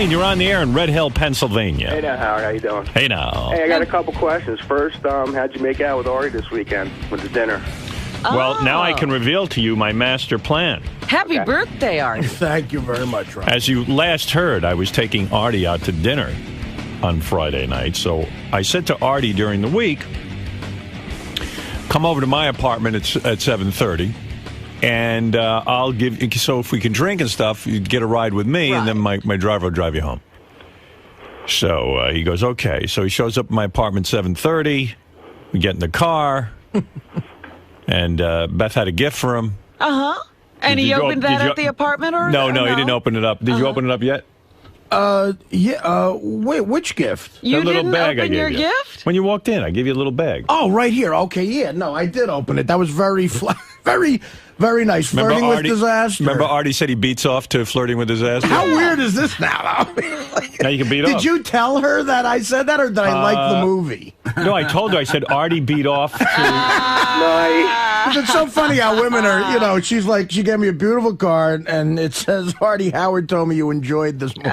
Ryan, you're on the air in Red Hill, Pennsylvania. Hey now, Howard. How you doing? Hey now. Hey, I got a couple questions. First, how'd you make out with Artie this weekend with the dinner? Well, now I can reveal to you my master plan. Happy birthday, Artie. Thank you very much, Ryan. As you last heard, I was taking Artie out to dinner on Friday night. So I said to Artie during the week, come over to my apartment at 7:30. And I'll give you, so if we can drink and stuff, you'd get a ride with me, and then my driver will drive you home. So he goes, okay. So he shows up at my apartment 7:30. We get in the car, and Beth had a gift for him. Uh-huh. And he opened that at the apartment? No, he didn't open it up. Did you open it up yet? Wait, which gift? You little didn't bag I open gave your you. gift? When you walked in, I gave you a little bag. Oh, right here. Okay, yeah. No, I did open it. That was very nice. Flirting with disaster. Remember Artie said he beats off to flirting with disaster? How weird is this now? Now you can beat off. Did you tell her that I said that, or did I like the movie? No, I told her. I said Artie beat off to... It's so funny how women are, she's like, she gave me a beautiful card, and it says, Artie, Howard told me you enjoyed this movie.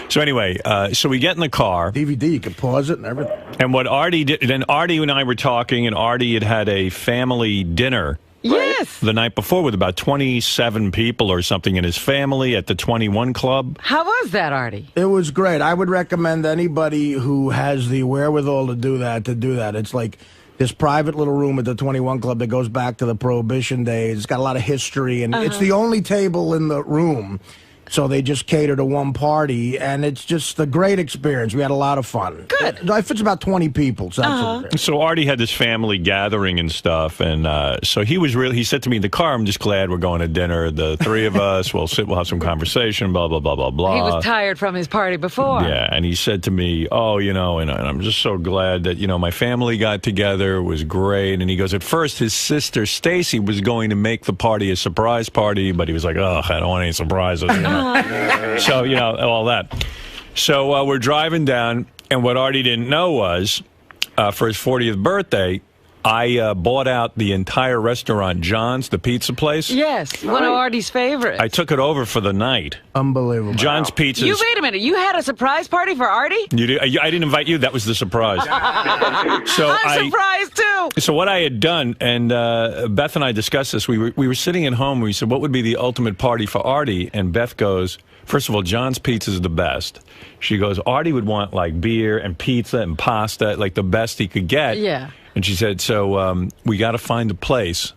So anyway, so we get in the car. DVD, you can pause it and everything. And what Artie did, then Artie and I were talking, and Artie had a family dinner. Yes. The night before with about 27 people or something in his family at the 21 Club. How was that, Artie? It was great. I would recommend anybody who has the wherewithal to do that. It's like this private little room at the 21 Club that goes back to the Prohibition days. It's got a lot of history, and it's the only table in the room. So they just cater to one party, and it's just a great experience. We had a lot of fun. Good. It fits about 20 people. So, So Artie had this family gathering and stuff, and so he said to me in the car, I'm just glad we're going to dinner. The three of us, we'll have some conversation, blah, blah, blah, blah, blah. He was tired from his party before. Yeah, and he said to me, and I'm just so glad that, my family got together. It was great. And he goes, at first, his sister, Stacy, was going to make the party a surprise party, but he was like, I don't want any surprises, So, all that. So we're driving down, and what Artie didn't know was, for his 40th birthday, I bought out the entire restaurant, John's, the pizza place. Yes, one of Artie's favorites. I took it over for the night. Unbelievable. John's Pizzas. Wait a minute. You had a surprise party for Artie? You did? I didn't invite you. That was the surprise. So I'm surprised, too. So what I had done, and Beth and I discussed this, we were sitting at home, and we said, what would be the ultimate party for Artie? And Beth goes, first of all, John's Pizza is the best. She goes, Artie would want, like, beer and pizza and pasta, like the best he could get. Yeah. And she said, so we got to find a place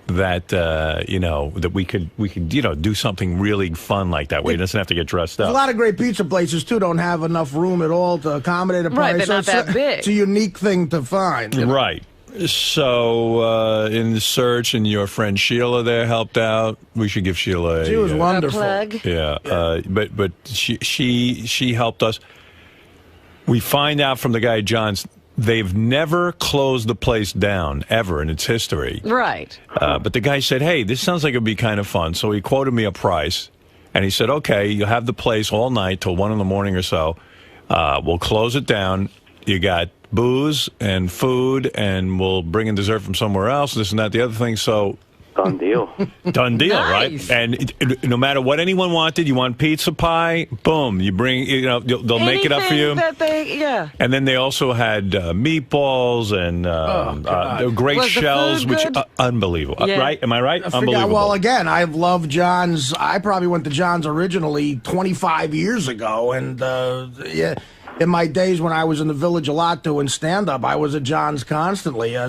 that, that we could do something really fun like that where he doesn't have to get dressed up. A lot of great pizza places, too, don't have enough room at all to accommodate a party. Right, they're not that big. It's a unique thing to find. Right. So in the search, and your friend Sheila there helped out. We should give Sheila She was wonderful. A plug. Yeah. But she helped us. We find out from the guy at John's, they've never closed the place down, ever, in its history. Right. But the guy said, hey, this sounds like it would be kind of fun. So he quoted me a price. And he said, okay, you'll have the place all night till 1 in the morning or so. We'll close it down. You got booze and food, and we'll bring in dessert from somewhere else, this and that, the other thing. So... Done deal. Done deal, Nice. right? And no matter what anyone wanted, you want pizza pie, boom, you bring, they'll make it up for you. And then they also had meatballs and great Was the shells, food which good? Unbelievable. Right? Am I right? Unbelievable. Well, again, I've loved John's. I probably went to John's originally 25 years ago, and in my days when I was in the Village a lot doing stand-up, I was at John's constantly. I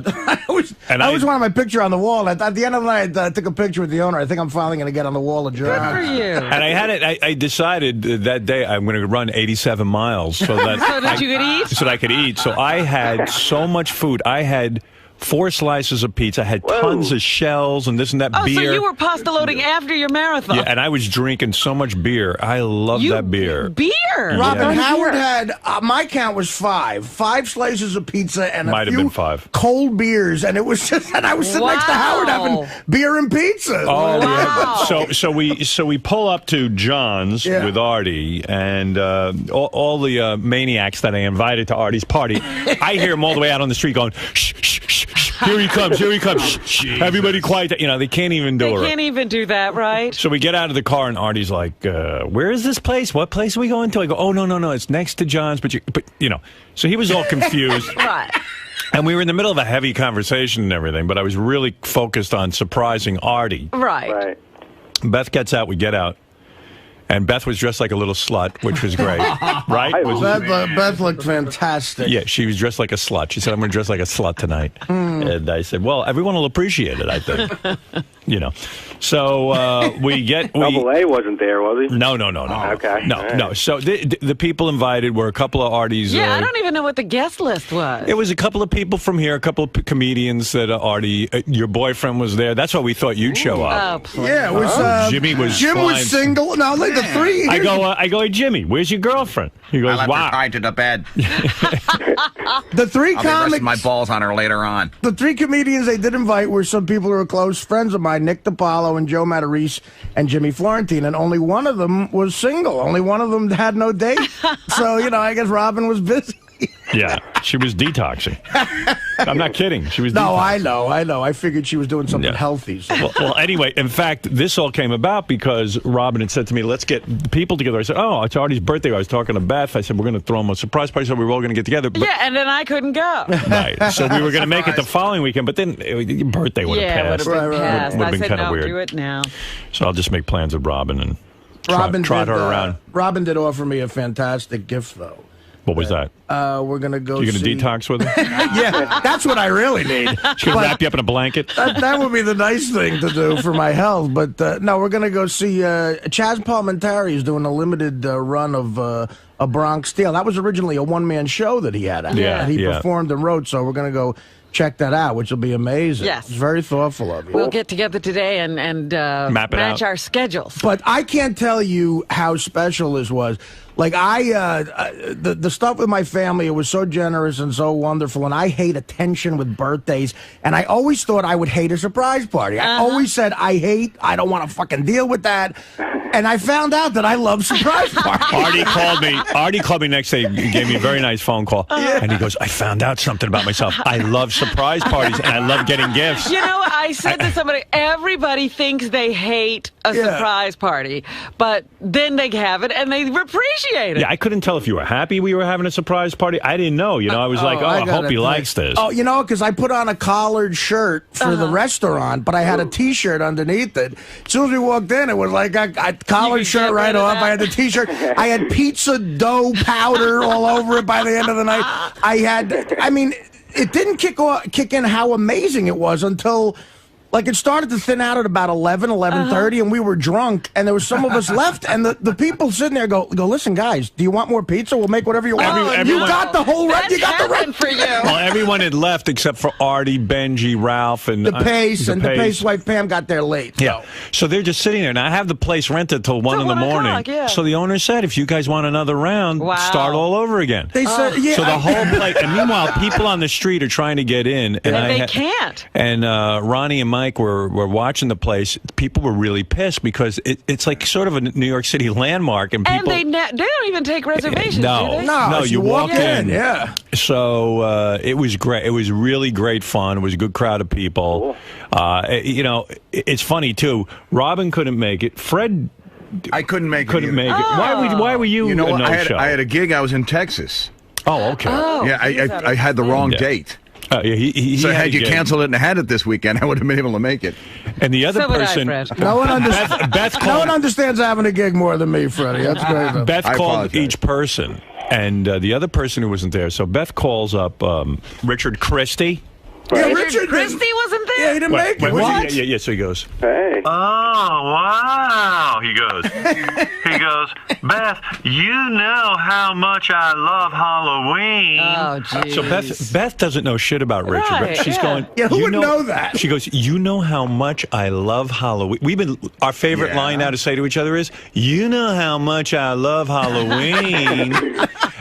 was one of my picture on the wall. At the end of the night, I took a picture with the owner. I think I'm finally going to get on the wall of John's. Good for you. And I had it. I decided that day I'm going to run 87 miles so that you could eat. So that I could eat. So I had so much food. I had 4 slices of pizza. I had tons of shells and this and that beer. So you were pasta loading after your marathon. Yeah, and I was drinking so much beer. I love that beer. Beer? Robin, Howard had, my count was 5 slices of pizza and Might a have few been 5 cold beers, and it was just, and I was sitting next to Howard having beer and pizza. Oh, wow. Yeah. So we pull up to John's with Artie, and all the maniacs that I invited to Artie's party, I hear them all the way out on the street going, shh, shh, shh, shh. Here he comes. Here he comes. Shh, everybody quiet. You know, they can't even do it. They can't even do that, right? So we get out of the car, and Artie's like, where is this place? What place are we going to? I go, oh, no. It's next to John's. But you know. So he was all confused. Right. And we were in the middle of a heavy conversation and everything, but I was really focused on surprising Artie. Right. Beth gets out. We get out. And Beth was dressed like a little slut, which was great. Right? Beth looked fantastic. Yeah, she was dressed like a slut. She said, I'm going to dress like a slut tonight. And I said, well, everyone will appreciate it, I think. You know. So we get... Double A wasn't there, was he? No. Okay. No. So the people invited were a couple of Arties. Yeah, I don't even know what the guest list was. It was a couple of people from here, a couple of comedians that Artie... your boyfriend was there. That's why we thought you'd show up. Oh, please. Yeah, it was... Jimmy was Jim flying. was single. No, like the three... I go, hey, Jimmy, where's your girlfriend? He goes, I left wow. her tied to the bed. The three I'll be resting comics... my balls on her later on. The three comedians they did invite were some people who are close friends of mine, Nick DiPaolo and Joe Matarese and Jimmy Florentine, and only one of them was single. Only one of them had no date. So, you know, I guess Robin was busy. Yeah, she was detoxing. I'm not kidding. She was No, detoxing. I know. I figured she was doing something Yeah. healthy. So. Well, anyway, in fact, this all came about because Robin had said to me, let's get the people together. I said, oh, it's Artie's birthday. I was talking to Beth. I said, we're going to throw him a surprise party, so we were all going to get together. But, Yeah, and then I couldn't go. right. So we were going to make it the following weekend, but then your birthday would have Yeah, would passed. have been passed. Would have I been said, kind of no, weird. do it now. So I'll just make plans with Robin and trot her around. Robin did offer me a fantastic gift, though. What was that? We're going to go You're going to see... detox with her? Yeah, that's what I really need. She's going to wrap you up in a blanket? That would be the nice thing to do for my health. But no, we're going to go see Chaz Palminteri is doing a limited run of a Bronx Steel. That was originally a one-man show that he had. Yeah, He yeah. performed and wrote, so we're going to go check that out, which will be amazing. Yes. It's very thoughtful of you. We'll get together today and Map it match out. our schedules. But I can't tell you how special this was. Like the stuff with my family, it was so generous and so wonderful. And I hate attention with birthdays. And I always thought I would hate a surprise party. I always said I don't want to fucking deal with that. And I found out that I love surprise parties. Artie called me next day. He gave me a very nice phone call. And he goes, I found out something about myself. I love surprise parties and I love getting gifts. You know, I said to somebody, everybody thinks they hate a surprise party, but then they have it and they appreciate it. Yeah, I couldn't tell if you were happy we were having a surprise party. I didn't know. You know, I was like, I hope he likes this. Oh, you know, because I put on a collared shirt for the restaurant, but I had a T-shirt underneath it. As soon as we walked in, it was like a collared shirt right off. I had the T-shirt. I had pizza dough powder all over it by the end of the night. It didn't kick in how amazing it was until... Like, it started to thin out at about 11:30, and we were drunk, and there was some of us left, and the people sitting there go, listen, guys, do you want more pizza? We'll make whatever you want. Everyone- You got the whole That's you got the heaven for you. Well, everyone had left except for Artie, Benji, Ralph, and the Pace, and the Pace wife Pam got there late. Yeah. So they're just sitting there. Now, I have the place rented till 1 in the 1 morning. o'clock, yeah. So the owner said, if you guys want another round, Wow. start all over again. They said, yeah. So the whole place, and meanwhile, people on the street are trying to get in. And they can't. And Ronnie and Mike were watching the place. People were really pissed because it's like sort of a New York City landmark. And people... And they don't even take reservations, do they? No, you walk in. Yeah. So it was great. It was really great fun. It was a good crowd of people. You know, it's funny, too. Robin couldn't make it. Fred... I couldn't make it. Couldn't make it. Why were you? You know a what? no-show? I had a gig. I was in Texas. Oh, okay. Yeah, I had the wrong date. Yeah, he So had had a you gig. canceled it and had it this weekend, I would have been able to make it. And the other So would I, person, Fred. No one Beth No one called, understands having a gig more than me, Freddie. That's great. though. Beth I called apologize. each person, and the other person who wasn't there. So Beth calls up Richard Christie. Yeah, Richard Christie wasn't there? Yeah, he didn't make it. what's he- What? yeah, so he goes, Hey. oh, wow. He goes, Beth, you know how much I love Halloween. Oh, geez. So Beth doesn't know shit about Richard. Right, She's yeah. going, Yeah, who "You would know that?" She goes, you know how much I love Halloween. Our favorite Yeah. line now to say to each other is, you know how much I love Halloween.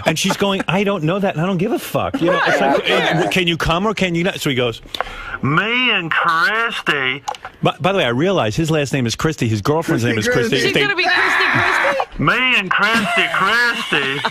And she's going, I don't know that, and I don't give a fuck. You know, it's like, can you come or can you not? So he goes, me and Christy. By the way, I realize his last name is Christy. His girlfriend's name is Christy. She's going to be Christy? Me and Christy.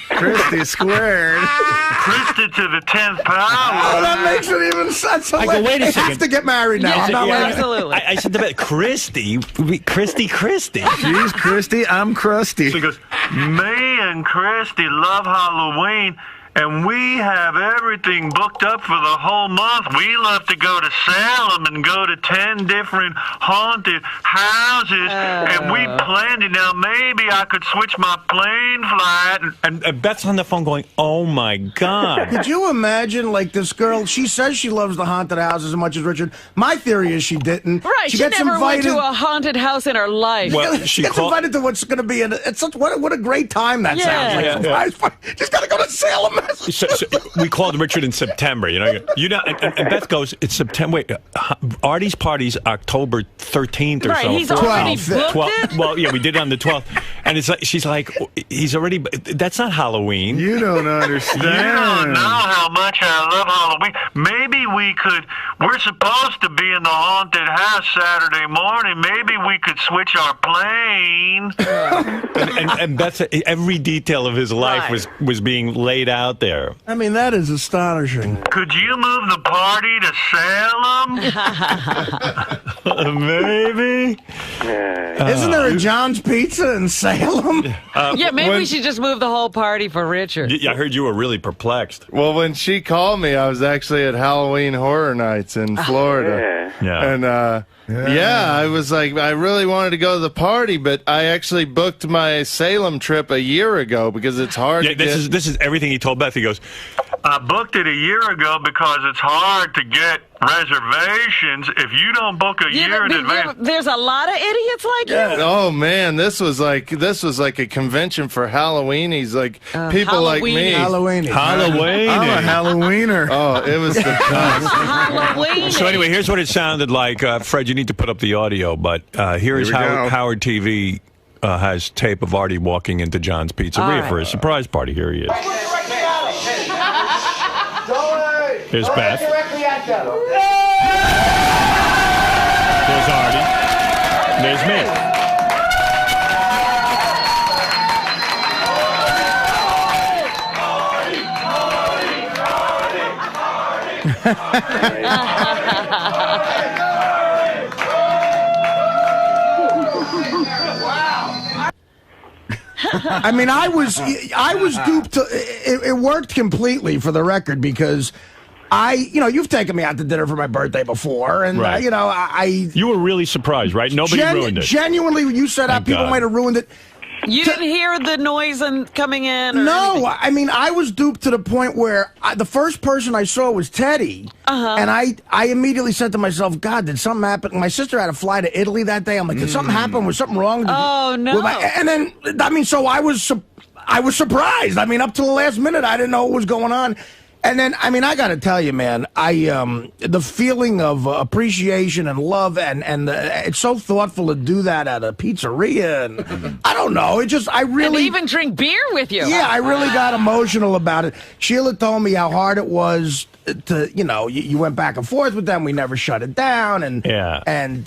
Christy squared. Christy to the 10th power. Oh, that makes it even sense. I go, wait a They second. have to get married now. I'm not yeah, letting- absolutely. I said to Beth, Christy. She's Christy, I'm crusty. So he goes, me and Christy love Halloween, and we have everything booked up for the whole month. We love to go to Salem and go to 10 different haunted houses, and we planned it. Now, maybe I could switch my plane flight. And Beth's on the phone going, oh, my God. Could you imagine, like, this girl, she says she loves the haunted houses as much as Richard. My theory is she didn't. Right, she gets never went invited to a haunted house in her life. Well, she gets invited to what's going to be what a great time that sounds like. Yeah. She's got to go to Salem. So we called Richard in September. And Beth goes, it's September. Wait, Artie's party's October 13th or Right, so. he's already 12th. booked it? Well, yeah, we did it on the 12th. And it's like, she's like, he's already, that's not Halloween. You don't understand. You don't know how much I love Halloween. Maybe we're supposed to be in the haunted house Saturday morning. Maybe we could switch our plane. and Beth, every detail of his life was being laid out there. I mean, that is astonishing. Could you move the party to Salem? Maybe. Isn't there a John's Pizza in Salem? Yeah, maybe we should just move the whole party for Richard. I heard you were really perplexed. Well, when she called me, I was actually at Halloween Horror Nights in Florida. Yeah. And, I was like, I really wanted to go to the party, but I actually booked my Salem trip a year ago because it's hard to get... This is everything he told Beth. He goes, I booked it a year ago because it's hard to get reservations if you don't book a year in advance. There's a lot of idiots like you. Oh man, this was like a convention for Halloween. He's like people like me. Halloween. Halloween. I'm a Halloweener. Oh, it was the best. Halloween. So anyway, here's what it sounded like. Fred, you need to put up the audio, but here's Here we go. Howard TV has tape of Artie walking into John's Pizzeria for a surprise party. Here he is. Here's Beth. There's Artie. There's me. I mean, I was duped. It worked completely for the record because you've taken me out to dinner for my birthday before, and Right. you were really surprised, right? Nobody ruined it. Genuinely, you said Thank people God. might have ruined it. You didn't hear the noise coming in? Or No, anything? I mean, I was duped to the point where the first person I saw was Teddy. And I immediately said to myself, God, did something happen? My sister had to fly to Italy that day. I'm like, did something happen? Was something wrong? Oh, no. And then, so I was surprised. I mean, up to the last minute, I didn't know what was going on. And then, I mean, I got to tell you, man, the feeling of appreciation and love, and it's so thoughtful to do that at a pizzeria, and I don't know, I really... And even drink beer with you. Yeah, I really got emotional about it. Sheila told me how hard it was to, you went back and forth with them. We never shut it down. And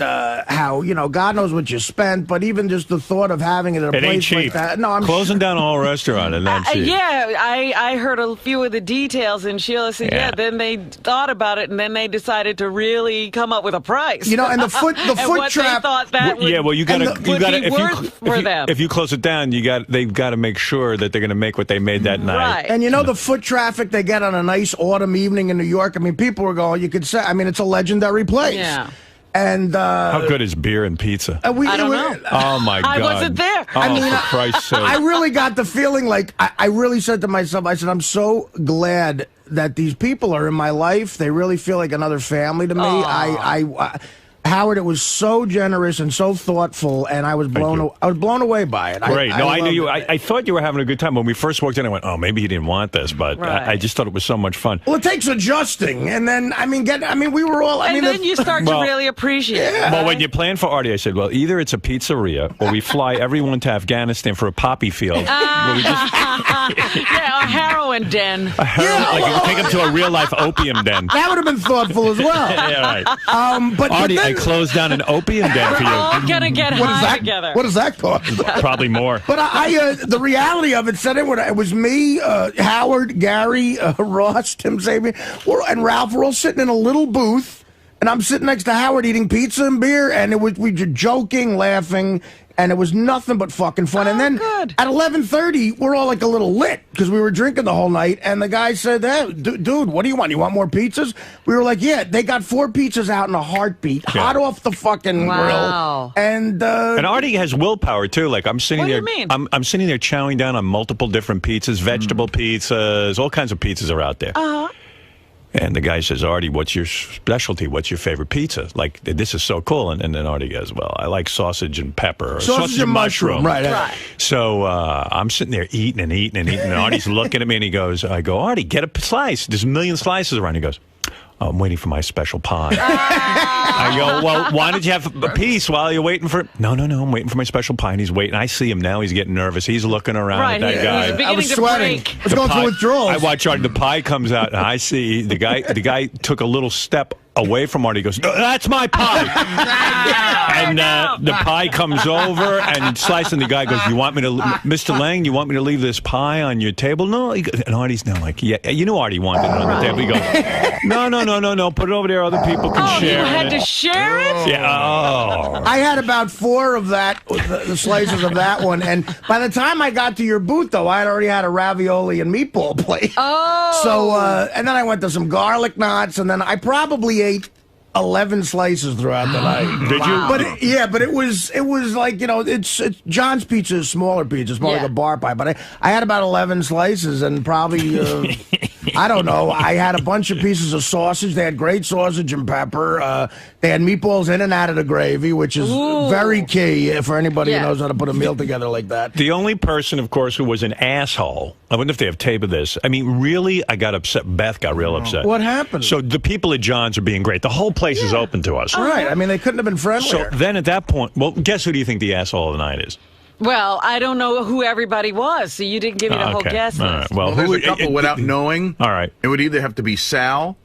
how, God knows what you spent. But even just the thought of having it at a It ain't place cheap. like that. No, I'm closing down a whole restaurant and not cheap. Yeah, I heard a few of the details, and Sheila said, then they thought about it, and then they decided to really come up with a price. and the foot and what trap. They thought that would, well, you got to. If you close it down, they've got to make sure that they're going to make what they made that night. Right. And the foot traffic they get on a nice autumn evening in New York. I mean, people were going. You could say. I mean, it's a legendary place. Yeah. And how good is beer and pizza? I don't know. Oh my God! I wasn't there. Oh, for Christ's sake! I really got the feeling like I really said to myself, I said, I'm so glad that these people are in my life. They really feel like another family to me. Howard, it was so generous and so thoughtful, and I was blown away by it. Great. I knew you. loved it. I thought you were having a good time when we first walked in. I went, oh, maybe he didn't want this, but I just thought it was so much fun. Well, it takes adjusting, and then we were all. And then you start to really appreciate it. Well, when you plan for Artie, I said, well, either it's a pizzeria or we fly everyone to Afghanistan for a poppy field. Where we just, a heroin den. take them to a real life opium den. That would have been thoughtful as well. Yeah, right. But Artie, then, I closed down an opium den for We're you. all gonna get high together. What does that cost? Probably more. But the reality of it set in. It was me, Howard, Gary, Ross, Tim Sabian, and Ralph. We're all sitting in a little booth, and I'm sitting next to Howard eating pizza and beer, and we were joking, laughing, and it was nothing but fucking fun. And then good. at 11:30, we're all like a little lit because we were drinking the whole night. And the guy said, "Hey, dude, what do you want? You want more pizzas?" We were like, "Yeah." They got 4 pizzas out in a heartbeat, hot off the fucking grill. And Artie has willpower too. Like I'm sitting What do there, you mean? I'm sitting there chowing down on multiple different pizzas, vegetable pizzas, all kinds of pizzas are out there. And the guy says, Artie, what's your specialty? What's your favorite pizza? Like, this is so cool. And then Artie goes, well, I like sausage and pepper. Or sausage and mushroom. Right. So I'm sitting there eating. And Artie's looking at me and I go, Artie, get a slice. There's a million slices around. He goes, oh, I'm waiting for my special pie. I go, well, why don't you have a piece while you're waiting for it? No, I'm waiting for my special pie. And he's waiting. I see him now. He's getting nervous. He's looking around at that guy. He's beginning I was to sweating. break. I was going through withdrawals. I watch Artie. The pie comes out, and I see the guy took a little step away from Artie. He goes, no, that's my pie. And the pie comes over and slices. And the guy goes, you want me to, Mr. Lang, you want me to leave this pie on your table? No. And Artie's now like, yeah, you know Artie wanted it on the table. He goes, no, put it over there. Other people can share you had it. to share it? Yeah. Oh. I had about 4 of that, the slices of that one, and by the time I got to your booth, though, I had already had a ravioli and meatball plate. Oh. So, and then I went to some garlic knots, and then I probably ate 11 slices throughout the night. Did you? But it was like, it's John's Pizza is smaller pizza. It's more like a bar pie. But I had about 11 slices and probably, I don't know, I had a bunch of pieces of sausage. They had great sausage and pepper. They had meatballs in and out of the gravy, which is very key for anybody who knows how to put a meal together like that. The only person, of course, who was an asshole, I wonder if they have tape of this. I mean, really, I got upset. Beth got real upset. What happened? So the people at John's are being great. The whole place is open to us. Right. I mean, they couldn't have been friendlier. So then at that point, well, guess who do you think the asshole of the night is? Well, I don't know who everybody was, so you didn't give me the whole guess All list. right. Well, There's a couple without knowing. All right. It would either have to be Sal.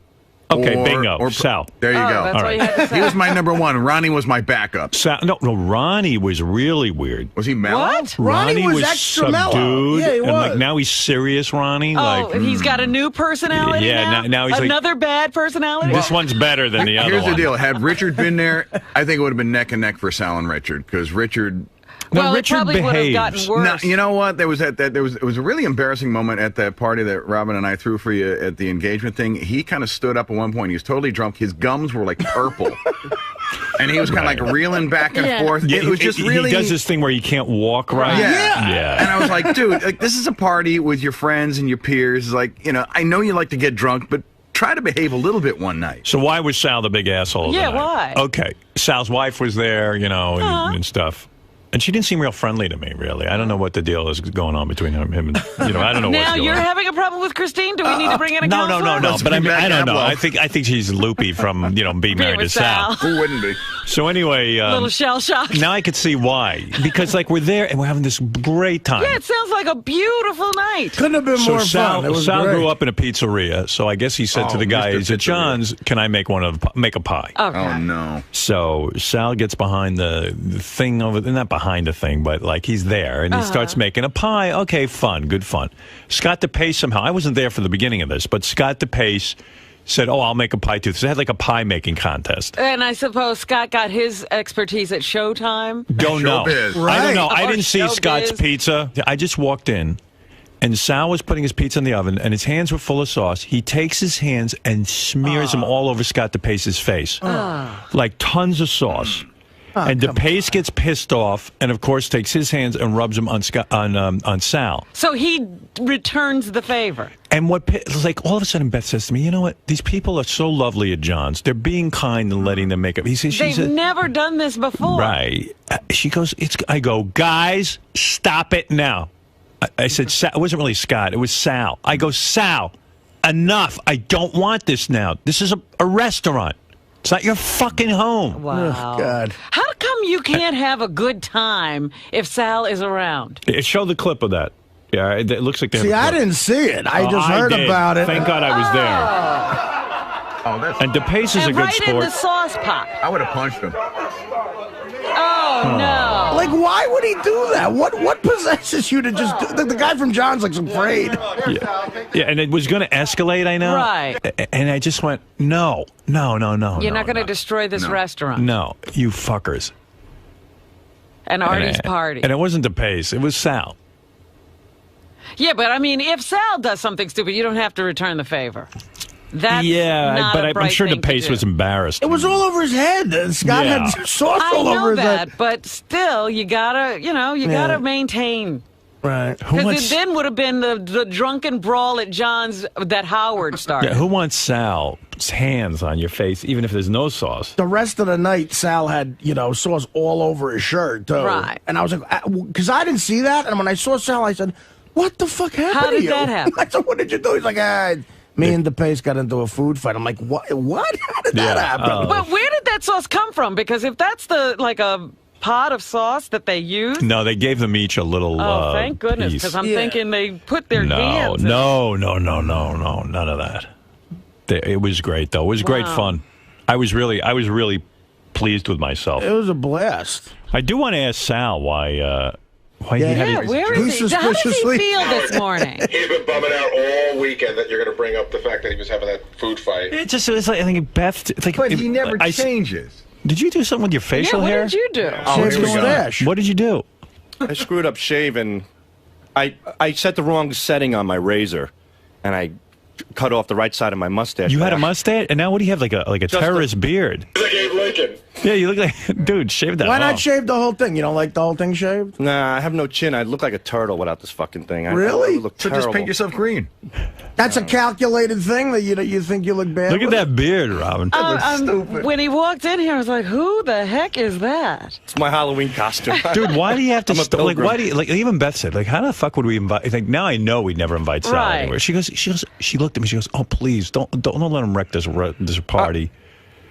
Okay, bingo. Sal. There you go. That's All what you right. had to say. He was my number one. Ronnie was my backup. Sal. No, Ronnie was really weird. Was he mellow? What? Ronnie was extra mellow. subdued. Yeah, he and was. like now he's serious, Ronnie. Oh, and he's got a new personality Yeah, now he's like- another bad personality? This one's better than the other Here's one. the deal. Had Richard been there, I think it would have been neck and neck for Sal and Richard, because Richard. Well, Richard it probably would have gotten behaves. worse. No, you know what? It was a really embarrassing moment at that party that Robin and I threw for you at the engagement thing. He kind of stood up at one point. He was totally drunk. His gums were like purple. And he was kind of like reeling back and forth. Yeah, It was just really. He does this thing where he can't walk right. Yeah. And I was like, dude, like, this is a party with your friends and your peers. Like, I know you like to get drunk, but try to behave a little bit one night. So why was Sal the big asshole? Yeah, tonight? why? Okay, Sal's wife was there, and stuff. And she didn't seem real friendly to me, really. I don't know what the deal is going on between him and I don't know what's Now going you're on. having a problem with Christine? Do we need to bring in a counselor? No. But I mean, I don't know. Well. I think she's loopy from being married to with Sal. Who wouldn't be? So anyway, Little shell shock. now I could see why. Because we're there and we're having this great time. Yeah, it sounds like a beautiful night. Couldn't have been more Sal, fun. It was Sal great. grew up in a pizzeria, so I guess he said to the guy, Mr. "Is it Pizzeria. John's? Can I make make a pie?" Okay. Oh, no. So Sal gets behind the thing over, not behind the thing, but he's there, and he starts making a pie. Okay, fun, good fun. Scott DePace somehow, I wasn't there for the beginning of this, but Scott DePace said, "Oh, I'll make a pie too." So they had like a pie making contest. And I suppose Scott got his expertise at Showtime. Don't know. Showbiz. I don't know. I Or didn't see Showbiz. Scott's pizza. I just walked in. And Sal was putting his pizza in the oven, and his hands were full of sauce. He takes his hands and smears them all over Scott DePace's face. Like tons of sauce. and DePace gets pissed off, and of course takes his hands and rubs them on Sal. So he returns the favor. And it's like all of a sudden Beth says to me, you know what? These people are so lovely at John's. They're being kind and letting them make up. They've never done this before. Right. She goes, I go, guys, stop it now. I said, Sal, it wasn't really Scott. It was Sal. I go, Sal, enough. I don't want this now. This is a restaurant. It's not your fucking home. Wow. Oh, God. How come you can't have a good time if Sal is around? Show the clip of that. Yeah, it looks like they See, I didn't see it. I just heard about it. Thank God I was there. Oh, and DePace is a good right sport. in the sauce pot. I would have punched him. Oh, no. Like, why would he do that? What possesses you to just do the guy from John's looks afraid. Yeah, and it was going to escalate, I know. Right. And I just went, no. You're not going to destroy this restaurant. No, you fuckers. And Artie's party. And it wasn't DePace. It was Sal. Yeah, but I mean, if Sal does something stupid, you don't have to return the favor. That's not but a bright I'm sure thing DePace to do. was embarrassed. It was all over his head. Scott had sauce all over his head. But still, you gotta maintain. Right. Because it then would have been the drunken brawl at John's that Howard started. Yeah, who wants Sal's hands on your face, even if there's no sauce? The rest of the night, Sal had, sauce all over his shirt, too. Right. And I was like, because I didn't see that. And when I saw Sal, I said, what the fuck happened to you? How did that happen? I said, what did you do? He's like, me and DePace got into a food fight. I'm like, what? How did that happen? But where did that sauce come from? Because if that's a pot of sauce that they use. No, they gave them each a little thank goodness, because I'm thinking they put their hands in. No, none of that. It was great, though. It was great fun. I was really pleased with myself. It was a blast. I do want to ask Sal why he had where is he? How does he feel this morning? He's been bumming out all weekend that you're going to bring up the fact that he was having that food fight. It was like, I think Beth. But he never changes. Did you do something with your facial hair? What did you do? Shaved his stash. What did you do? I screwed up shaving. I set the wrong setting on my razor, and I cut off the right side of my mustache. You had a mustache, and now what do you have? Like a terrorist beard? Like Abe Lincoln. Yeah, you look like dude. Shave that. Why not shave the whole thing? You don't like the whole thing shaved? Nah, I have no chin. I look like a turtle without this fucking thing. Really? I look So terrible. just paint yourself green. That's a calculated thing that you think you look bad. Look at with? that beard, Robin. Stupid. When he walked in here, I was like, "Who the heck is that?" It's my Halloween costume. Dude, why do you have to I'm a pilgrim. why do you even Beth said, how the fuck would we invite? Like, now I know we'd never invite Sal Right. anywhere. She looked at me, she goes, oh, please, don't let him wreck this party.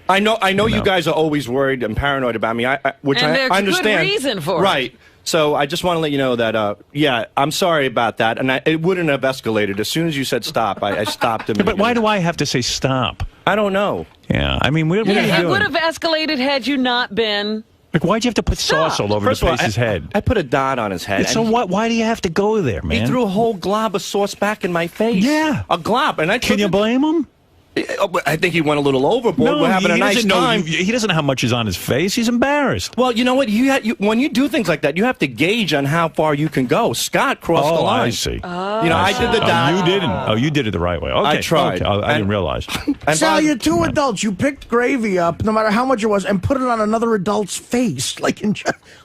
I know you guys are always worried and paranoid about me, which And there's I understand. good reason for it. Right. So I just want to let you know that, I'm sorry about that, and it wouldn't have escalated. As soon as you said stop, I stopped him. But why do I have to say stop? I don't know. Yeah, I mean, what are you It doing? would have escalated had you not been. Like, why'd you have to put sauce all over First of all, DePace's head? I put a dot on his head. So and what? Why do you have to go there, man? He threw a whole glob of sauce back in my face. Yeah. A glob. And Can you blame him? I think he went a little overboard. We're having a nice time. He doesn't know how much is on his face. He's embarrassed. Well, you know what? When you do things like that, you have to gauge on how far you can go. Scott crossed the line. I see. I did the dot. You didn't. Oh, you did it the right way. Okay. I tried. Okay. I didn't realize. Sal, you're two adults. You picked gravy up, no matter how much it was, and put it on another adult's face. Come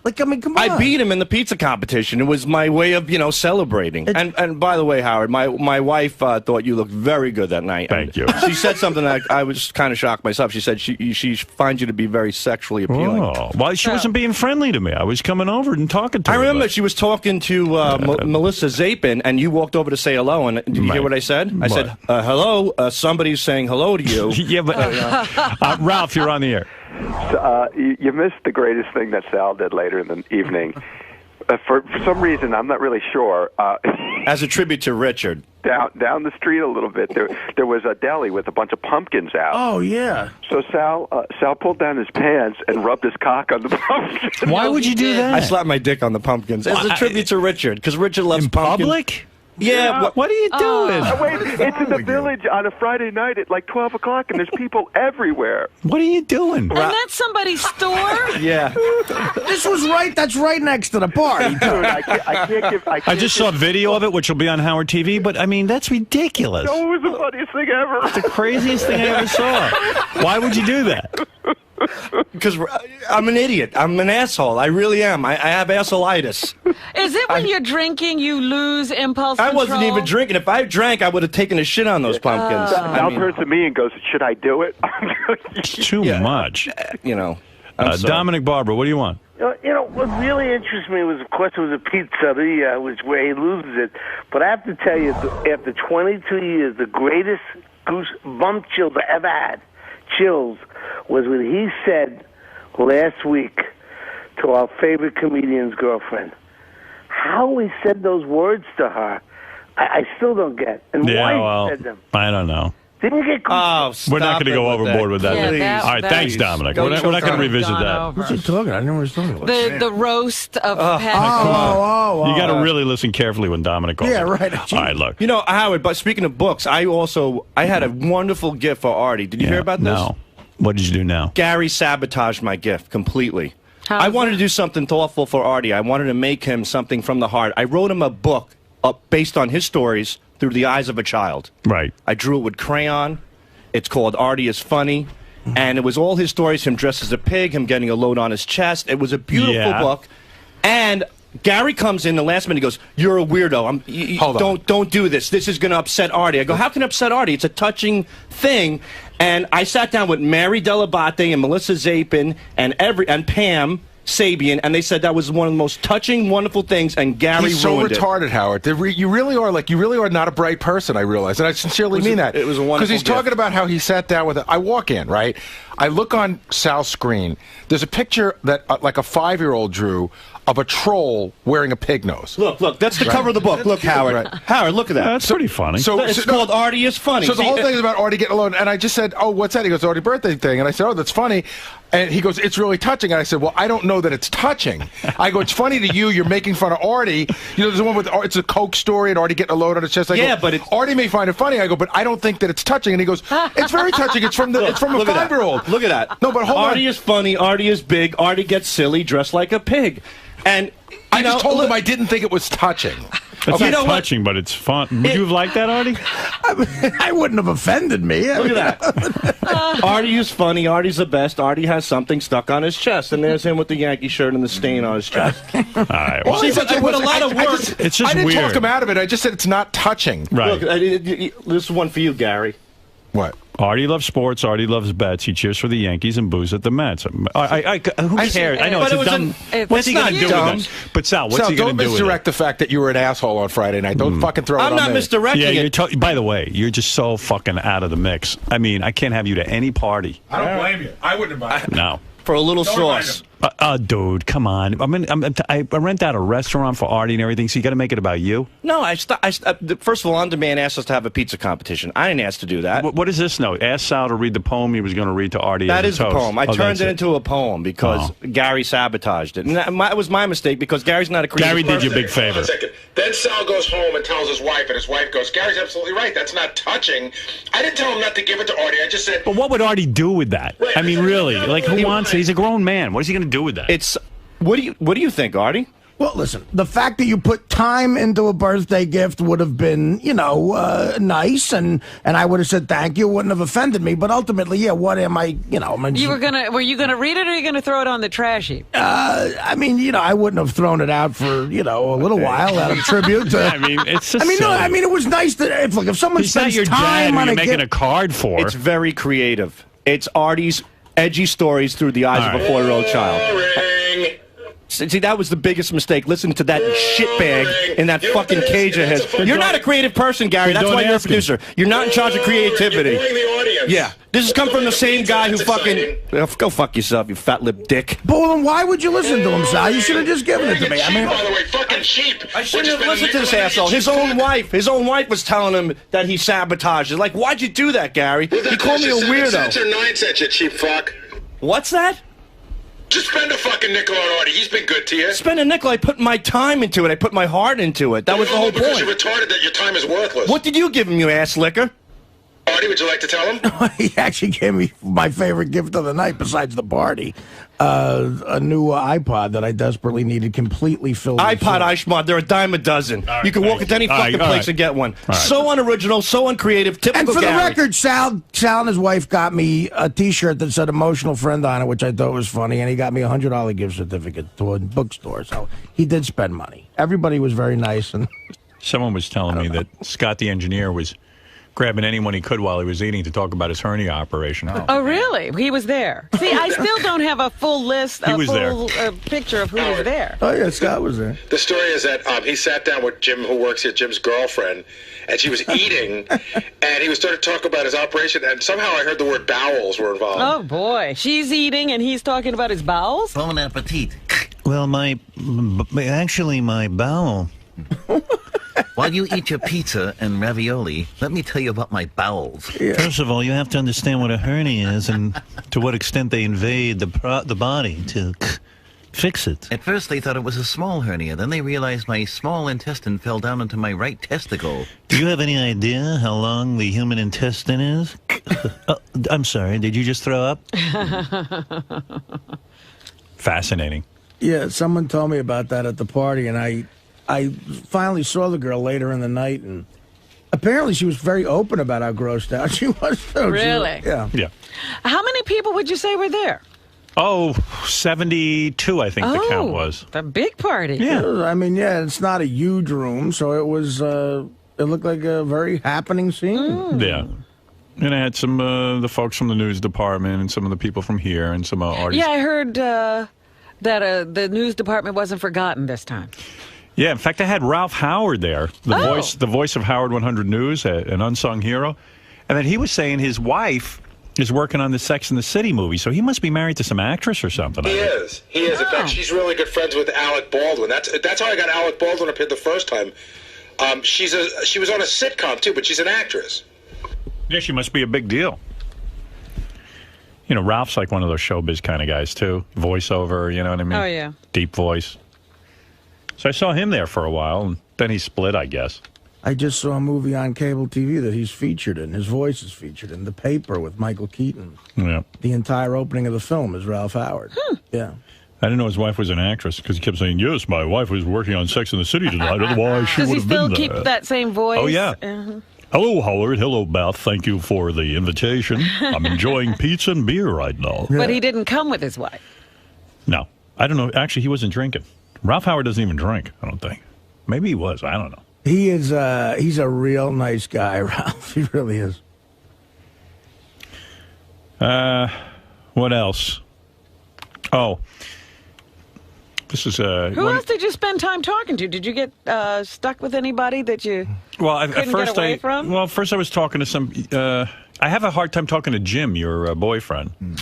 on. I beat him in the pizza competition. It was my way of, celebrating. And by the way, Howard, my wife thought you looked very good that night. Thank you. She said something that I was kind of shocked myself. She said she finds you to be very sexually appealing. Oh, well, she wasn't being friendly to me. I was coming over and talking to her. I remember she was talking to Melissa Zapin, and you walked over to say hello. And did you hear what I said? I said, hello, somebody's saying hello to you. Yeah, but Ralph, you're on the air. You missed the greatest thing that Sal did later in the evening. For some reason, I'm not really sure. As a tribute to Richard. Down the street a little bit, there was a deli with a bunch of pumpkins out. Oh, yeah. So Sal pulled down his pants and rubbed his cock on the pumpkins. Why would you do that? I slapped my dick on the pumpkins. As a tribute to Richard, because Richard loves in pumpkins. public? Yeah. What are you doing? Wait, it's in the village on a Friday night at like 12 o'clock, and there's people everywhere. What are you doing? And that's somebody's store? Yeah. This was that's right next to the party. Dude, I can't give... I just saw a video of it, which will be on Howard TV, but, I mean, that's ridiculous. No, it was the funniest thing ever. It's the craziest thing I ever saw. Why would you do that? Because I'm an idiot. I'm an asshole. I really am. I have assholeitis. Is it when you're drinking you lose impulse control? I wasn't even drinking. If I drank, I would have taken a shit on those pumpkins. Sal turns to me and goes, "Should I do it?" It's too much. You know. Dominic Barbara, what do you want? What really interests me was, of course, it was a pizzeria, where he loses it. But I have to tell you, after 22 years, the greatest goosebump chills I ever had, was when he said last week to our favorite comedian's girlfriend, how he said those words to her, I still don't get. And why he said them. I don't know. Didn't you get We're not going to go overboard with that. Yeah, All right, thanks, Dominic. We're not going to revisit that. What's he talking? I didn't know what he's talking about. The roast of Patrick. You got to really listen carefully when Dominic calls. Yeah, right. All right, look. You know, Howard, but speaking of books, I had a wonderful gift for Artie. Did you hear about this? No. What did you do now? Gary sabotaged my gift completely. I wanted to do something thoughtful for Artie. I wanted to make him something from the heart. I wrote him a book based on his stories through the eyes of a child. Right. I drew it with crayon. It's called Artie is Funny. And it was all his stories, him dressed as a pig, him getting a load on his chest. It was a beautiful book. And Gary comes in the last minute and goes, "You're a weirdo. Don't do this. This is going to upset Artie." I go, "How can it upset Artie? It's a touching thing." And I sat down with Mary Delabate and Melissa Zapin and Pam Sabian, and they said that was one of the most touching, wonderful things, and Gary He's so ruined retarded, Howard. You really are not a bright person, I realize, and I sincerely mean that. It was a wonderful because he's talking about how he sat down with I walk in, right? I look on Sal's screen. There's a picture that like a 5-year-old drew of a troll wearing a pig nose. Look, that's the cover of the book. Look, Howard. Howard, look at that. That's pretty funny. It's called Artie is Funny. So the whole thing is about Artie getting alone, and I just said, "Oh, what's that?" He goes, "Artie birthday thing," and I said, "Oh, that's funny." And he goes, "It's really touching." And I said, "Well, I don't know that it's touching." I go, "It's funny to you. You're making fun of Artie. You know, there's the one with it's a Coke story and Artie getting a load on his chest." But Artie may find it funny. I go, "But I don't think that it's touching." And he goes, "It's very touching. It's from a 5-year-old." Look at that. No, but hold on. Artie is funny. Artie is big. Artie gets silly, dressed like a pig. And I just told him I didn't think it was touching. It's not touching, but it's fun. Would you have liked that, Artie? I wouldn't have offended me. Look at that. Artie is funny. Artie's the best. Artie has something stuck on his chest. And there's him with the Yankee shirt and the stain on his chest. All right. Well, See, but you put a lot of work. It's just I didn't weird. talk him out of it. I just said it's not touching. Right. Look, this is one for you, Gary. What? Artie loves sports. Artie loves bets. He cheers for the Yankees and boos at the Mets. Who cares? I know it's a dumb. What's he going to do with it? But Sal, what's he going to do with it? Don't misdirect the fact that you were an asshole on Friday night. Don't fucking throw it on I'm not me. misdirecting it. By the way, you're just so fucking out of the mix. I mean, I can't have you to any party. I don't blame you. I wouldn't have invited No. For a little sauce. Dude, come on. I rent out a restaurant for Artie and everything, so you got to make it about you? No, first of all, On Demand asked us to have a pizza competition. I didn't ask to do that. What is this note? Ask Sal to read the poem he was going to read to Artie. That is the poem. I turned it it into a poem because Gary sabotaged it. And that was my mistake because Gary's not a creative Gary did you a person. big favor. 1 second. Then Sal goes home and tells his wife, and his wife goes, "Gary's absolutely right. That's not touching." I didn't tell him not to give it to Artie. I just said... But what would Artie do with that? Right. I mean, really? Like, who wants it? He's a grown man. What is he going to do with that? What do you think, Artie? Well, listen, the fact that you put time into a birthday gift would have been, nice, and I would have said thank you. It wouldn't have offended me. But ultimately, what am I, Were you gonna read it or are you gonna throw it on the trash heap? I mean, I wouldn't have thrown it out for, a little while out of tribute to. I mean, it's just it was nice that if someone He's not spends your time dad on you're a making gift, a card for. It's very creative. It's Artie's edgy stories through the eyes of a 4-year-old child. See, that was the biggest mistake. Listen to that shitbag in that fucking cage of his. You're not a creative person, Gary. That's why you're a producer. You're not in charge of creativity. You're the audience. Yeah. This has come from the same guy who fucking... Go fuck yourself, you fat-lipped dick. But then why would you listen to him, Sal? You should have just given it to me. Cheap, by the way, fucking cheap. I shouldn't have listened to this asshole. His own wife was telling him that he sabotaged it. Like, why'd you do that, Gary? He called me a weirdo. 7 cents or 9 cents, you cheap fuck. What's that? Just spend a fucking nickel on Artie. He's been good to you. Spend a nickel. I put my time into it. I put my heart into it. That was the whole Because point. you're retarded that your time is worthless. What did you give him, you ass licker? Artie, would you like to tell him? He actually gave me my favorite gift of the night, besides the party, a new iPod that I desperately needed, completely filled. iPod, iSmart, they're a dime a dozen. You can walk into any fucking place and get one. So unoriginal, so uncreative, typical And for Gary. the record, Sal and his wife got me a T-shirt that said "Emotional Friend" on it, which I thought was funny, and he got me a $100 gift certificate to a bookstore. So he did spend money. Everybody was very nice. And someone was telling me that Scott the engineer was grabbing anyone he could while he was eating to talk about his hernia operation. Oh, really? He was there. See, I still don't have a full list, picture of who was there. Oh, yeah, Scott was there. The story is that he sat down with Jim, who works here, Jim's girlfriend, and she was eating, and he was starting to talk about his operation, and somehow I heard the word bowels were involved. Oh, boy. She's eating, and he's talking about his bowels? Bon appetit. Well, my bowel. While you eat your pizza and ravioli, let me tell you about my bowels. Yeah. First of all, you have to understand what a hernia is and to what extent they invade the body to fix it. At first, they thought it was a small hernia. Then they realized my small intestine fell down into my right testicle. Do you have any idea how long the human intestine is? Oh, I'm sorry, did you just throw up? Fascinating. Yeah, someone told me about that at the party, and I finally saw the girl later in the night, and apparently she was very open about how grossed out she was. Really? Yeah. How many people would you say were there? Oh, 72, I think the count was. The big party. Yeah. I mean, yeah, it's not a huge room, so it was, it looked like a very happening scene. Yeah. And I had some, the folks from the news department and some of the people from here and some artists. Yeah, I heard that the news department wasn't forgotten this time. Yeah, in fact, I had Ralph Howard there, the voice of Howard 100 News, an unsung hero. And then he was saying his wife is working on the Sex and the City movie, so he must be married to some actress or something. He is. In fact, she's really good friends with Alec Baldwin. That's how I got Alec Baldwin up here the first time. She was on a sitcom, too, but she's an actress. Yeah, she must be a big deal. You know, Ralph's like one of those showbiz kind of guys, too. Voiceover, you know what I mean? Oh, yeah. Deep voice. So I saw him there for a while, and then he split, I guess. I just saw a movie on cable TV that he's featured in. His voice is featured in The Paper with Michael Keaton. Yeah. The entire opening of the film is Ralph Howard. Yeah. I didn't know his wife was an actress because he kept saying, yes, my wife was working on Sex and the City tonight, otherwise she would have been there. Does he still keep that same voice? Oh, yeah. Hello, Howard. Hello, Beth. Thank you for the invitation. I'm enjoying pizza and beer right now. But he didn't come with his wife. No. I don't know. Actually, he wasn't drinking. Ralph Howard doesn't even drink, I don't think. Maybe he was. I don't know. He is. He's a real nice guy, Ralph. He really is. What else? Oh. This is Who else did you spend time talking to? Did you get stuck with anybody that you couldn't get away from? Well, first I was talking to some... I have a hard time talking to Jim, your boyfriend.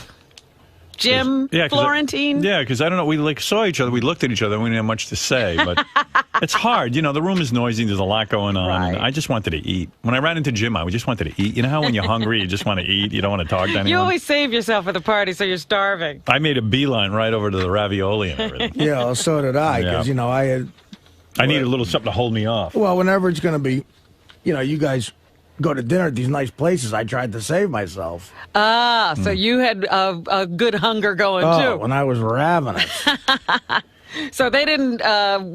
Jim Florentine? Yeah, because I don't know. We saw each other. We looked at each other. We didn't have much to say. But it's hard. You know, the room is noisy. There's a lot going on. Right. And I just wanted to eat. When I ran into Jim, I just wanted to eat. You know how when you're hungry, you just want to eat? You don't want to talk to anyone? You always save yourself for the party, so you're starving. I made a beeline right over to the ravioli and everything. Yeah, well, so did I. Because, you know, I needed a little something to hold me off. Well, whenever it's going to be, you know, you guys go to dinner at these nice places, I tried to save myself. So you had a good hunger going, too. When I was ravenous. So they didn't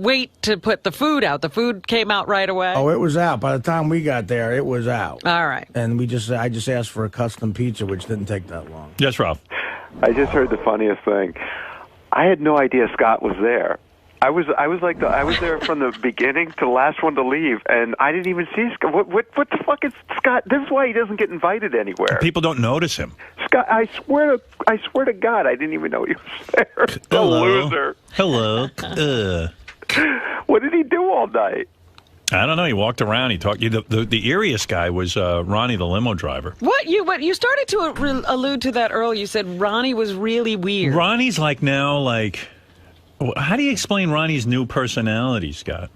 wait to put the food out. The food came out right away? Oh, it was out. By the time we got there, it was out. All right. And I just asked for a custom pizza, which didn't take that long. Yes, Ralph. I just heard the funniest thing. I had no idea Scott was there. I was there from the beginning to the last one to leave, and I didn't even see Scott. What the fuck is Scott? This is why he doesn't get invited anywhere. People don't notice him. Scott, I swear to God, I didn't even know he was there. The loser. Hello. What did he do all night? I don't know. He walked around. He talked. The eeriest guy was Ronnie, the limo driver. What you started to allude to that earlier. You said Ronnie was really weird. Ronnie's like. How do you explain Ronnie's new personality, Scott?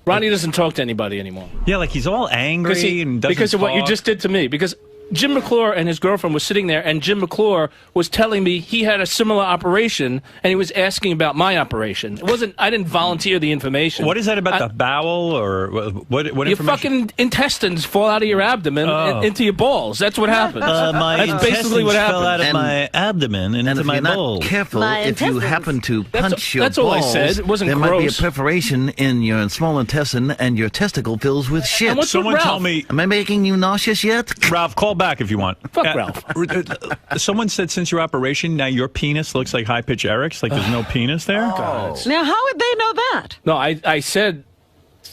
Ronnie doesn't talk to anybody anymore. Yeah, like he's all angry and doesn't because of what you talk. just did to me. Because Jim McClure and his girlfriend were sitting there, and Jim McClure was telling me he had a similar operation, and he was asking about my operation. It wasn't. I didn't volunteer the information. What is that about the bowel, or what your information? fucking intestines fall out of your abdomen into your balls. That's what happens. That's basically what happens. Fell out of my abdomen and into if my you're not balls. careful, if you happen to punch your that's balls, all I said. It wasn't there gross. might be a perforation in your small intestine, and your testicle fills with shit. Someone tell me. Am I making you nauseous yet? Ralph, call back if you want. Fuck Ralph. Someone said since your operation, now your penis looks like high pitch Eric's. Like there's no penis there. Now, how would they know that? No, I said.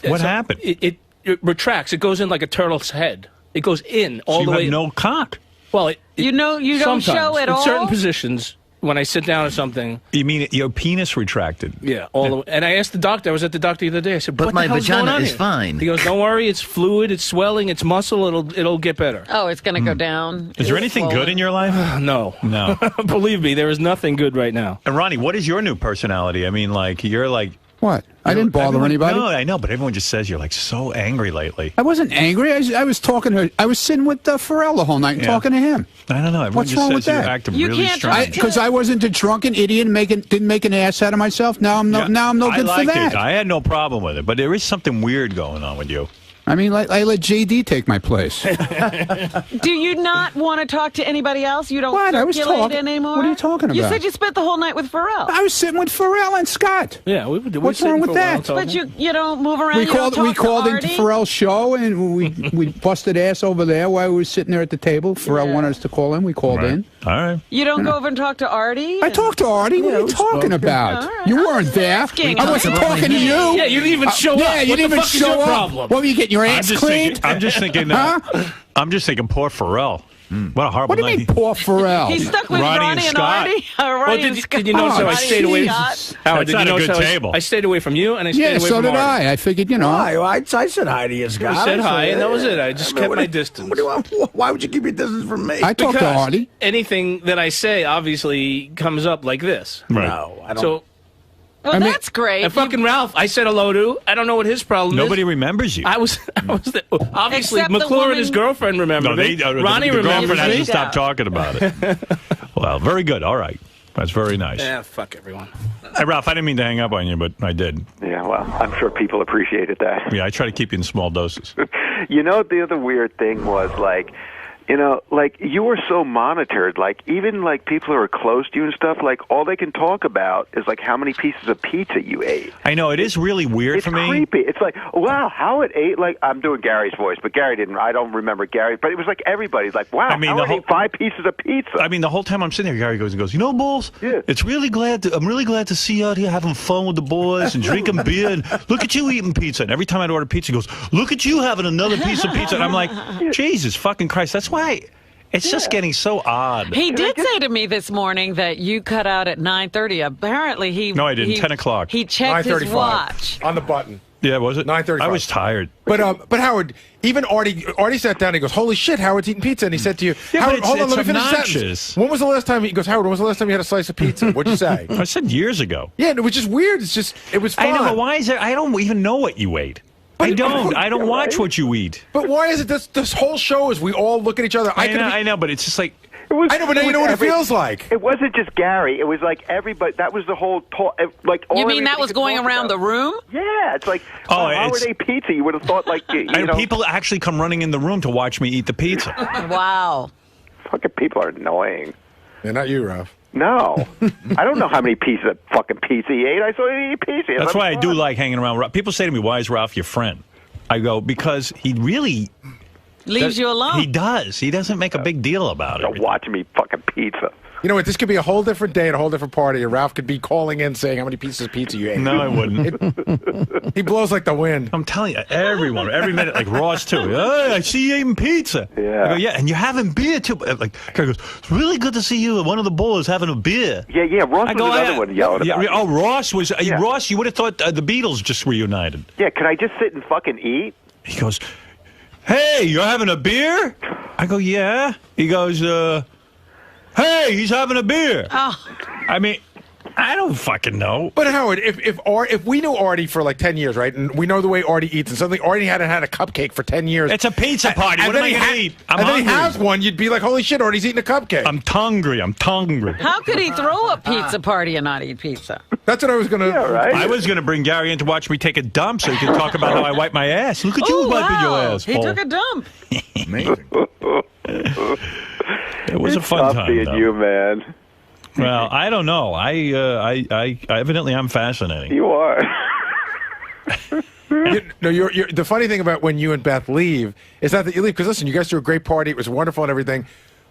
What happened? It retracts. It goes in like a turtle's head. It goes in all the way. You have no cock. Well, you don't show at all. In certain positions, when I sit down or something. You mean your penis retracted? Yeah, all the way. And I asked the doctor. I was at the doctor the other day. I said, But what my the hell's going vagina on is here? fine. He goes, don't worry. It's fluid. It's swelling. It's muscle. It'll get better. Oh, it's going to go down. Is there anything good in your life? No. No. Believe me, there is nothing good right now. And Ronnie, what is your new personality? I mean, like you're like. What? I didn't bother anybody. No, I know, but everyone just says you're like so angry lately. I wasn't angry. I was talking to. I was sitting with Pharrell the whole night and talking to him. I don't know. Everyone What's just wrong says with that? you acted really strange. Because I wasn't a drunken idiot and didn't make an ass out of myself. Now I'm no good I for that. I had no problem with it, but there is something weird going on with you. I mean, I let JD take my place. Do you not want to talk to anybody else? You don't What? I was circulate talking- anymore? what are you talking You about? said you spent the whole night with Pharrell. I was sitting with Pharrell and Scott. Yeah, we What's wrong with that? But you don't move around. We you don't called talk to into Artie? Pharrell's show and we busted ass over there while we were sitting there at the table. Pharrell wanted us to call in. We called in. All right. You don't go over and talk to Artie? I talked to Artie. What are you talking about? All right. You weren't there. asking. I wasn't talking to you. Yeah, you didn't even show up. Yeah, you What didn't the even fuck is show your up. problem? What were you getting your ass cleaned? I'm just thinking. I'm just thinking. Poor Pharrell. What a horrible What do you night. mean, poor Pharrell? He's stuck with Ronnie Ronnie and and Scott. Artie. Well, did you notice how I stayed away? Howard, That's did you not a notice good how table. I stayed away from you, and I stayed Yeah, away so from did Artie. I. I figured, you know. I said hi to you, Scott. You said hi, and that was it. I I just mean, kept what my do- distance. What do you want? Why would you keep your distance from me? I talked to Because Artie. anything that I say obviously comes up like this. Right. No, I don't. So, Well, that's great. and fucking Ralph, I said hello to. I don't know what his problem Nobody is. remembers you. I was there. Obviously, Except the McClure and his woman- girlfriend remember me. the Ronnie girlfriend remembers has me. to stop talking about it. Well, very good. All right. That's very nice. Yeah, fuck everyone. Hey, Ralph, I didn't mean to hang up on you, but I did. Yeah, well, I'm sure people appreciated that. Yeah, I try to keep you in small doses. You know, the other weird thing was, like, you know, like, you were so monitored. Like, even, like, people who are close to you and stuff, like, all they can talk about is, like, how many pieces of pizza you ate. I know, it is really weird It's for me. creepy. It's like, wow, Howard ate, like, I'm doing Gary's voice, but Gary didn't. I don't remember Gary. But it was like everybody's like, wow, I mean, Howard the whole- ate 5 pieces of pizza. I mean, the whole time I'm sitting there, Gary goes and goes, you know, Bulls, Yeah. I'm really glad to see you out here having fun with the boys and drinking beer, and look at you eating pizza. And every time I'd order pizza, he goes, look at you having another piece of pizza. And I'm like, Jesus fucking Christ, that's why it's just getting so odd. He did say to me this morning that you cut out at 9:30. Apparently, he No, I didn't. 10 o'clock. He checked his 9:35 watch. on the button. Yeah, was it? 9:35. I was tired. But Howard, even Artie sat down and he goes, holy shit, Howard's eating pizza. And he said to you, Yeah, but Howard, it's- hold on, it's let me finish the obnoxious. sentence. When was the last time, he goes, Howard, when was the last time you had a slice of pizza? What'd you say? I said years ago. Yeah, it was just weird. It was fun. I know, but why is it? I don't even know what you ate. I don't watch what you eat. But why is it this whole show is we all look at each other? I know, but it's just like, I know, but now you know what it feels like. It wasn't just Gary. It was like everybody. That was the whole talk. Like, all You mean that everybody was could going talk around about. the room? Yeah, it's like, Oh, Howard it's- ate pizza. You would have thought, like, you and know, people actually come running in the room to watch me eat the pizza. Wow. fucking people are annoying. Yeah, not you, Ralph. No, I don't know how many pieces of fucking pizza he ate. I saw him eat pizza. That's why I do like hanging around. Ralph. People say to me, why is Ralph your friend? I go, because he really Leaves you alone. He does. He doesn't make a big deal about it. Watch me fucking pizza. You know what? This could be a whole different day and a whole different party. And Ralph could be calling in saying how many pieces of pizza you ate. No, I wouldn't. He blows like the wind. I'm telling you, everyone, every minute, like Ross too. Hey, I see you eating pizza. Yeah. I go, yeah, and you're having beer too. Like, Gary goes, it's really good to see you. One of the boys having a beer. Yeah. Ross was another one yelling about it. Oh, Ross was. Ross, you would have thought the Beatles just reunited. Yeah, can I just sit and fucking eat? He goes, hey, you're having a beer? I go, yeah. He goes, hey, he's having a beer. Oh. I mean, I don't fucking know. But Howard, if we knew Artie for like 10 years, right, and we know the way Artie eats, and suddenly Artie hadn't had a cupcake for 10 years. It's a pizza party. What am I going to eat? I'm hungry. hungry. Then he has one, you'd be like, holy shit, Artie's eating a cupcake. I'm hungry. How could he throw a pizza party and not eat pizza? That's what I was going to... I was going to bring Gary in to watch me take a dump so he could talk about how I wipe my ass. Look at you wiping your ass. He took a dump. Amazing. It was a fun time, being though. you, man. Well, I don't know. I evidently I'm fascinating. You are. You're the funny thing about when you and Beth leave is not that you leave, because listen, you guys threw a great party. It was wonderful and everything.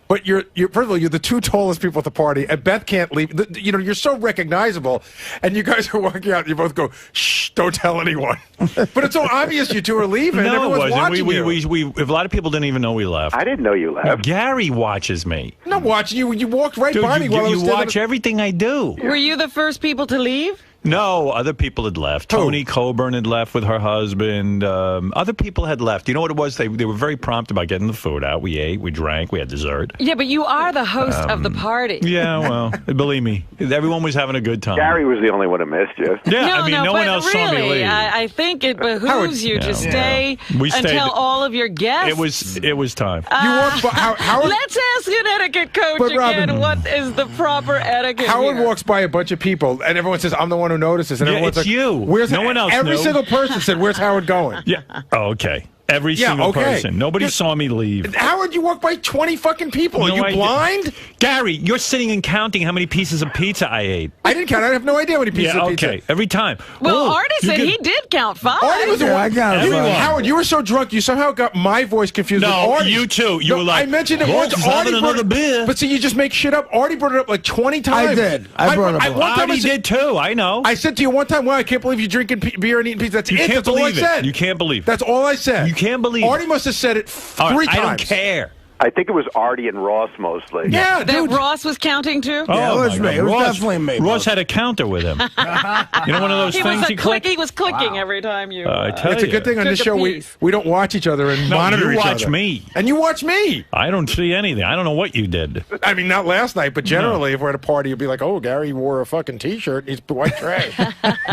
But you're first of all, you're the two tallest people at the party, and Beth can't leave. You're so recognizable, and you guys are walking out, and you both go, "Shh, don't tell anyone." But it's so obvious you two are leaving. No, Everyone's it wasn't. watching you. We a lot of people didn't even know we left. I didn't know you left. Gary watches me. I'm not watching you. You walked right Dude, by me while I was you standing watch everything I do. Were you the first people to leave? No, other people had left. Tony Coburn had left with her husband. Other people had left. You know what it was? They were very prompt about getting the food out. We ate, we drank, we had dessert. Yeah, but you are the host of the party. Yeah, well, believe me, everyone was having a good time. Gary was the only one who missed you. Yeah, no one else saw me leave. I think it behooves you to stay until all of your guests. It was time. You walked by, Howard. Let's ask an etiquette coach But, again. Robin, What is the proper etiquette? Howard here? walks by a bunch of people, and everyone says, "I'm the one who notices," and everyone's it's like, you. Where's No one else Every knew. single person said, "Where's Howard going?" Yeah. Oh, okay. Every single person. Nobody saw me leave. Howard, you walked by 20 fucking people. Are No, you I blind? Gary, you're sitting and counting how many pieces of pizza I ate. I didn't count. I have no idea how many pieces of pizza. Okay. Every time. Well, Oh, Artie you said can- he did count 5. Artie was the one. Howard, you were so drunk, you somehow got my voice confused with No, Artie's. you too. You No, were like, I mentioned it "Well, once. just having another beer." But see, you just make shit up. Artie brought it up like 20 times. I did. I brought it up a lot. One time Artie did too. I know. I said to you one time, "Well, I can't believe you're drinking beer and eating pizza." That's You it. can't That's all I believe it. said. You can't believe it. That's all I said. You can't believe it. Artie must have said it All right, 3 times. I don't care. I think it was Artie and Ross mostly. Yeah, That dude. Ross was counting too? Yeah, it was my me. God. It was Ross, definitely me. Ross had a counter with him. You know, one of those He things was you click. He was clicking every time you. I tell It's a good thing on this Took a show piece. we don't watch each other and No, monitor you each watch other. me. And you watch me. I don't see anything. I don't know what you did. I mean, not last night, but generally, if we're at a party, you'll be like, "Oh, Gary wore a fucking T-shirt. He's white trash."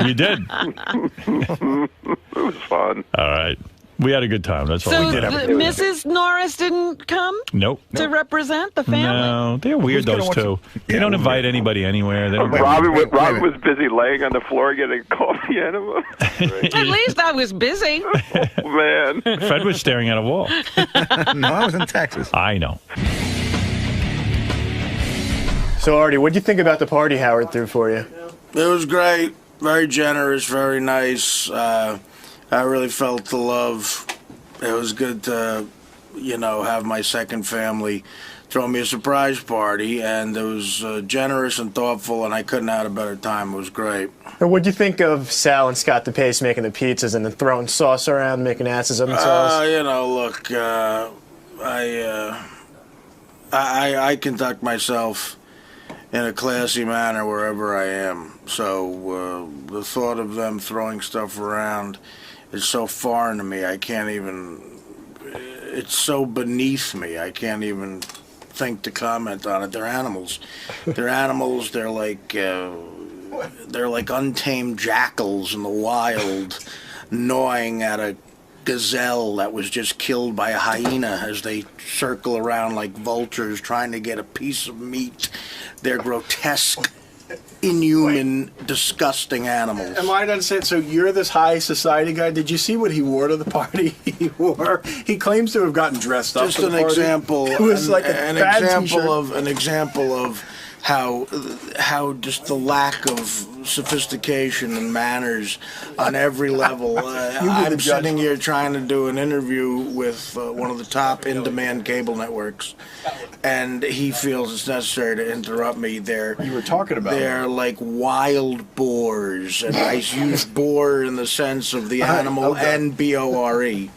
You did. It was fun. All right. We had a good time. That's all So we did. Mrs. Norris didn't come Nope. to represent the family? No, they're weird, those two. They don't invite anybody anywhere. They don't. Robin was busy laying on the floor getting a coffee enema. At least I was busy. Oh, man. Fred was staring at a wall. No, I was in Texas. I know. So, Artie, what'd you think about the party Howard threw for you? It was great. Very generous, very nice. I really felt the love. It was good to, have my second family throw me a surprise party, and it was generous and thoughtful, and I couldn't have had a better time. It was great. And what'd you think of Sal and Scott DePace making the pizzas and then throwing sauce around, making asses of themselves? Look, I conduct myself in a classy manner wherever I am. So the thought of them throwing stuff around is so foreign to me. I can't even. It's so beneath me. I can't even think to comment on it. They're animals. They're animals. They're like untamed jackals in the wild, gnawing at a gazelle that was just killed by a hyena as they circle around like vultures trying to get a piece of meat. They're grotesque, inhuman, disgusting animals. Am I to understand? So you're this high society guy. Did you see what he wore to the party? He claims to have gotten dressed up. Just for an the party. example. It was like an bad example of how just the lack of sophistication and manners on every level. I'm sitting here trying to do an interview with one of the top in-demand cable networks, and he feels it's necessary to interrupt me. You were talking about they're like wild boars, and I use boar in the sense of the animal and BORE.